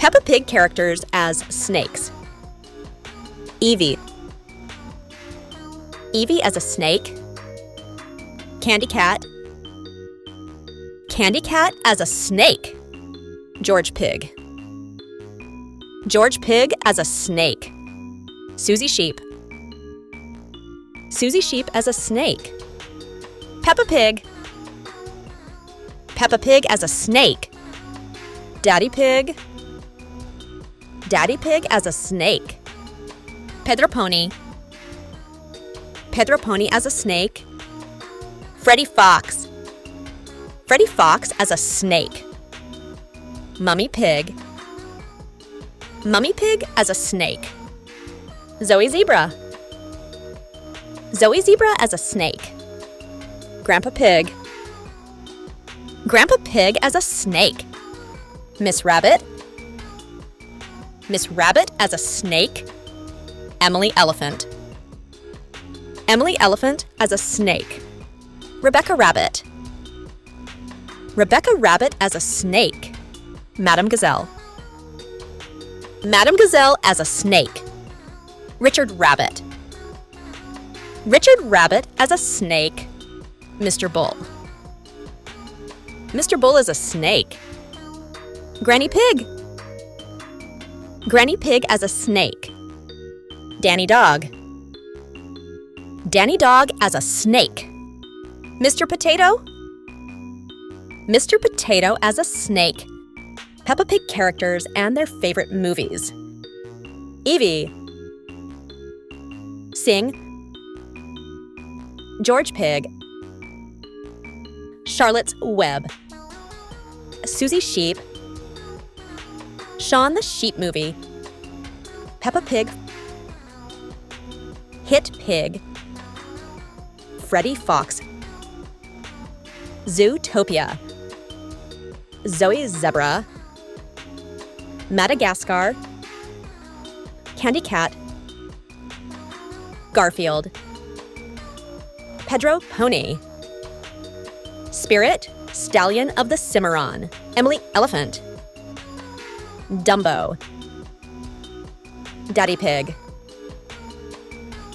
Peppa Pig characters as snakes. Evie. Evie as a snake. Candy Cat. Candy Cat as a snake. George Pig. George Pig as a snake. Suzy Sheep. Suzy Sheep as a snake. Peppa Pig. Peppa Pig as a snake. Daddy Pig. Daddy Pig as a snake. Pedro Pony. Pedro Pony as a snake. Freddy Fox. Freddy Fox as a snake. Mummy Pig. Mummy Pig as a snake. Zoe Zebra. Zoe Zebra as a snake. Grandpa Pig. Grandpa Pig as a snake. Miss Rabbit. Miss Rabbit as a snake. Emily Elephant. Emily Elephant as a snake. Rebecca Rabbit. Rebecca Rabbit as a snake. Madame Gazelle. Madame Gazelle as a snake. Richard Rabbit. Richard Rabbit as a snake. Mr. Bull. Mr. Bull is a snake. Granny Pig. Granny Pig as a snake. Danny Dog. Danny Dog as a snake. Mr. Potato. Mr. Potato as a snake. Peppa Pig characters and their favorite movies. Evie. Sing. George Pig. Charlotte's Web. Suzy Sheep. Shaun the Sheep Movie. Peppa Pig. Hit Pig. Freddy Fox. Zootopia. Zoe Zebra. Madagascar. Candy Cat. Garfield. Pedro Pony. Spirit, Stallion of the Cimarron. Emily Elephant. Dumbo. Daddy Pig.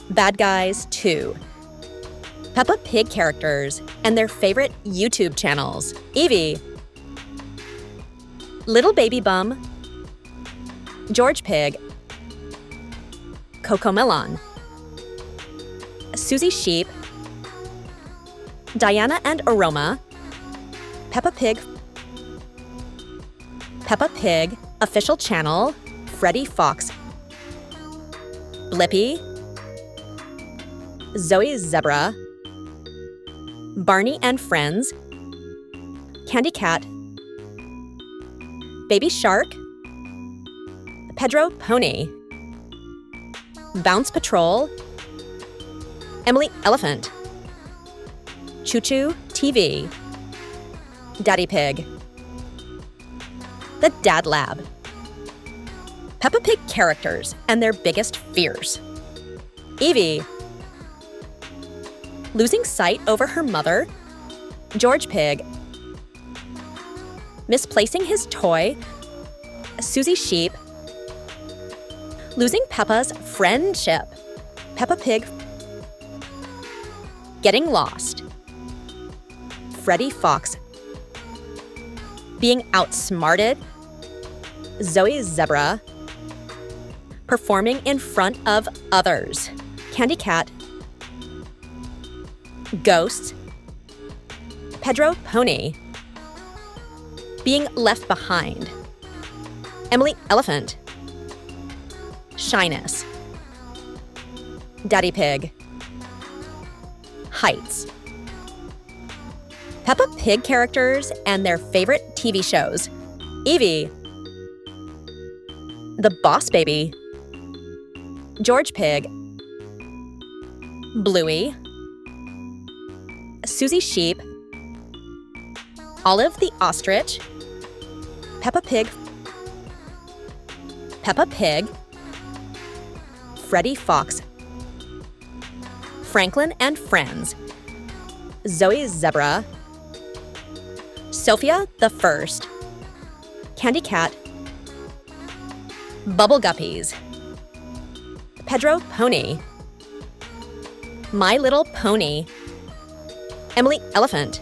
Bad Guys 2. Peppa Pig characters and their favorite YouTube channels. Evie. Little Baby Bum. George Pig. Cocomelon. Suzy Sheep. Diana and Aroma. Peppa Pig. Peppa Pig official channel. Freddy Fox. Blippi. Zoe Zebra. Barney and Friends. Candy Cat. Baby Shark. Pedro Pony. Bounce Patrol. Emily Elephant. Choo Choo TV. Daddy Pig. The Dad Lab. Peppa Pig characters and their biggest fears. Evie. Losing sight over her mother. George Pig. Misplacing his toy. Suzy Sheep. Losing Peppa's friendship. Peppa Pig. Getting lost. Freddy Fox. Being outsmarted. Zoe Zebra. Performing in front of others. Candy Cat. Ghosts. Pedro Pony. Being left behind. Emily Elephant. Shyness. Daddy Pig. Heights. Peppa Pig characters and their favorite TV shows. Evie. The Boss Baby. George Pig. Bluey. Suzy Sheep. Olive the Ostrich. Peppa Pig. Peppa Pig. Freddy Fox. Franklin and Friends. Zoe Zebra. Sophia the First. Candy Cat. Bubble Guppies, Pedro Pony, My Little Pony, Emily Elephant,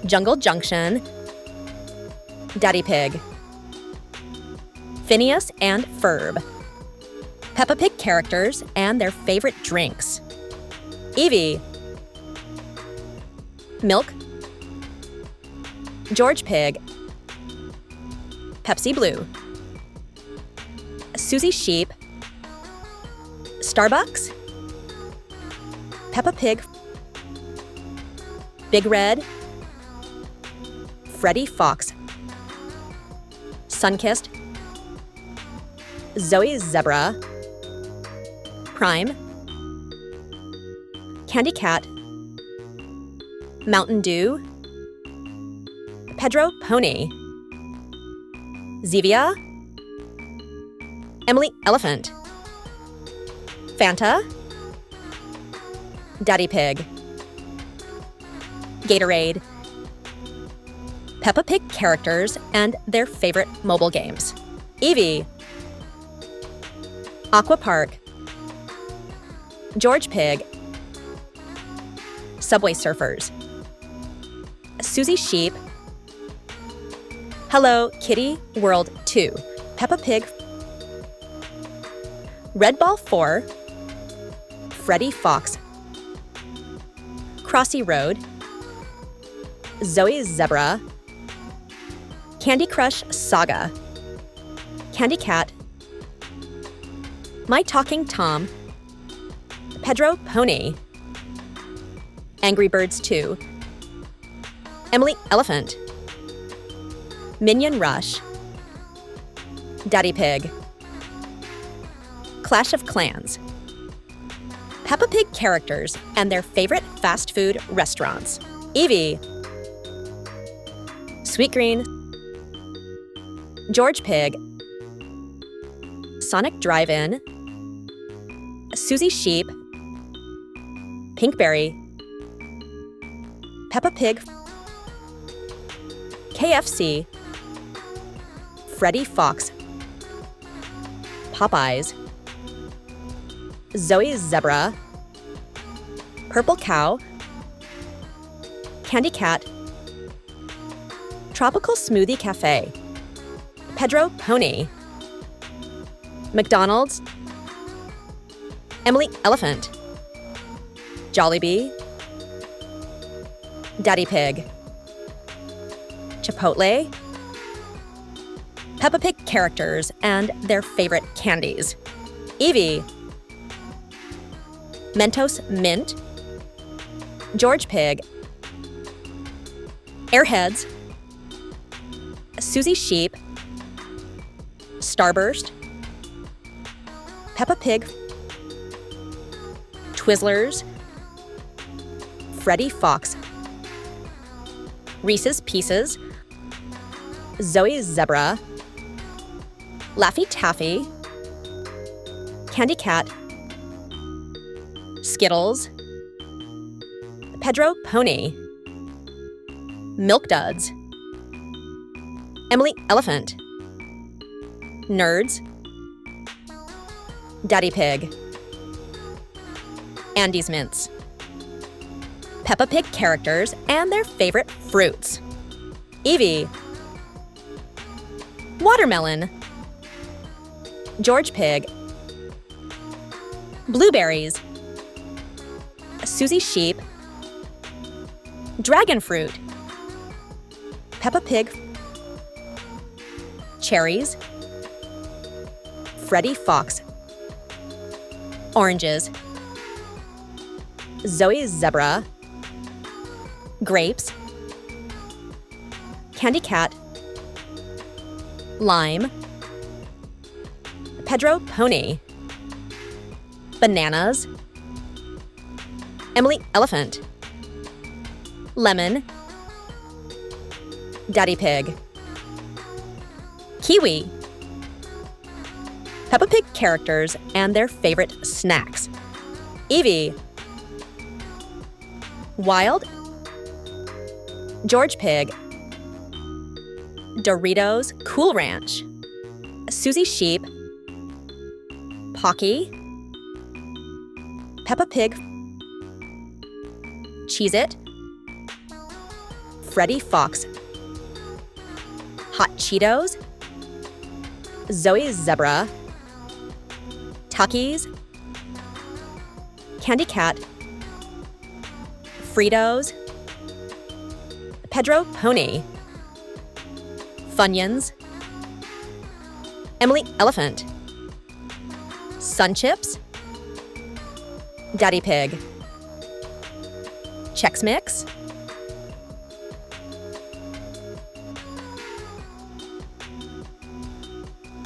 Jungle Junction, Daddy Pig, Phineas and Ferb, Peppa Pig characters and their favorite drinks. Evie, Milk, George Pig, Pepsi Blue, Suzy Sheep, Starbucks, Peppa Pig, Big Red, Freddy Fox, Sunkissed, Zoe Zebra, Prime, Candy Cat, Mountain Dew, Pedro Pony, Zevia, Emily Elephant, Fanta, Daddy Pig, Gatorade, Peppa Pig characters and their favorite mobile games. Evie, Aqua Park, George Pig, Subway Surfers, Suzy Sheep, Hello Kitty World 2, Peppa Pig, Red Ball 4, Freddy Fox, Crossy Road, Zoe Zebra, Candy Crush Saga, Candy Cat, My Talking Tom, Pedro Pony, Angry Birds 2, Emily Elephant, Minion Rush, Daddy Pig, Clash of Clans, Peppa Pig characters and their favorite fast food restaurants. Evie, Sweet Green, George Pig, Sonic Drive-In, Suzy Sheep, Pinkberry, Peppa Pig, KFC, Freddy Fox, Popeyes, Zoe Zebra, Purple Cow, Candy Cat, Tropical Smoothie Cafe, Pedro Pony, McDonald's, Emily Elephant, Jollibee, Daddy Pig, Chipotle, Peppa Pig characters and their favorite candies. Evie, Mentos Mint, George Pig, Airheads, Suzy Sheep, Starburst, Peppa Pig, Twizzlers, Freddy Fox, Reese's Pieces, Zoe Zebra, Laffy Taffy, Candy Cat, Skittles, Pedro Pony, Milk Duds, Emily Elephant, Nerds, Daddy Pig, Andy's Mints, Peppa Pig characters and their favorite fruits. Evie, Watermelon, George Pig, Blueberries, Suzy Sheep, Dragon Fruit, Peppa Pig, Cherries, Freddy Fox, Oranges, Zoe Zebra, Grapes, Candy Cat, Lime, Pedro Pony, Bananas, Emily Elephant, Lemon, Daddy Pig, Kiwi, Peppa Pig characters and their favorite snacks. Evie, Wild, George Pig, Doritos Cool Ranch, Suzy Sheep, Pocky, Peppa Pig, Cheez-It, Freddy Fox, Hot Cheetos, Zoe Zebra, Tuckies, Candy Cat, Fritos, Pedro Pony, Funyuns, Emily Elephant, Sun Chips, Daddy Pig, Chex Mix,